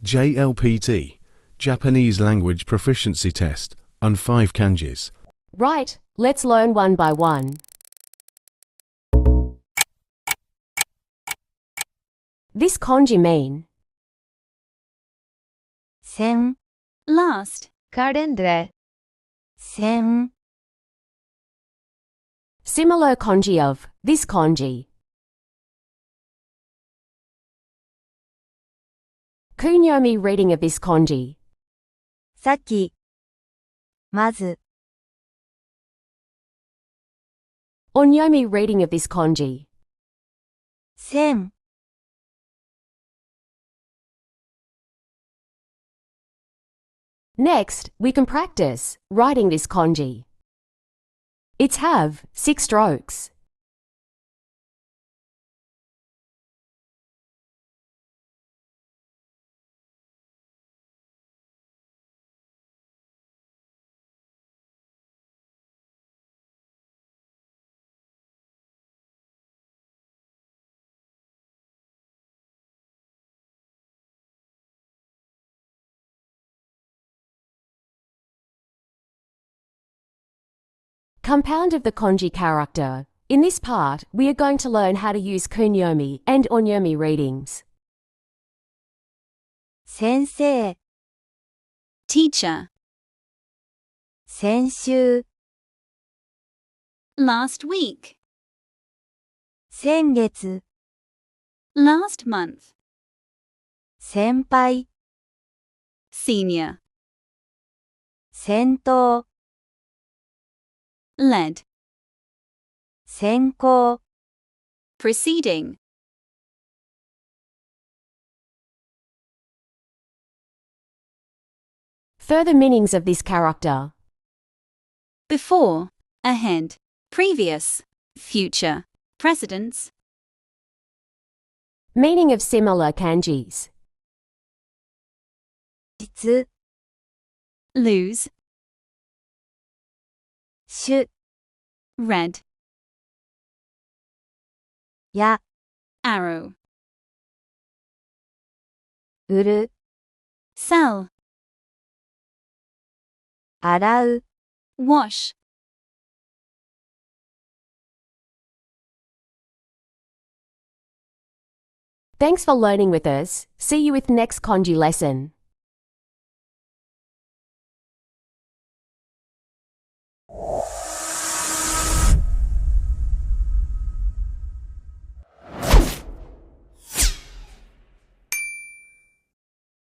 JLPT, Japanese Language Proficiency Test, and 5 kanjis. Right, let's learn one by one. This kanji mean 線 last, 가랜드레 線 similar kanji of this kanji. Kunyomi reading of this kanji. さっきまず Onyomi reading of this kanji. 線 Next, we can practice writing this kanji. It's have 6 strokes. Compound of the kanji character. In this part, we are going to learn how to use kunyomi and onyomi readings. 先生 teacher, 先週 last week, 先月 last month, 先輩 senior, 先頭 led, 先行 preceding, Further meanings of this character. before, ahead, previous, future, precedence, Meaning of similar kanjis. 実 lose, 主 red, や arrow, 売る sell, 洗う wash. Thanks for learning with us. See you with next kanji lesson.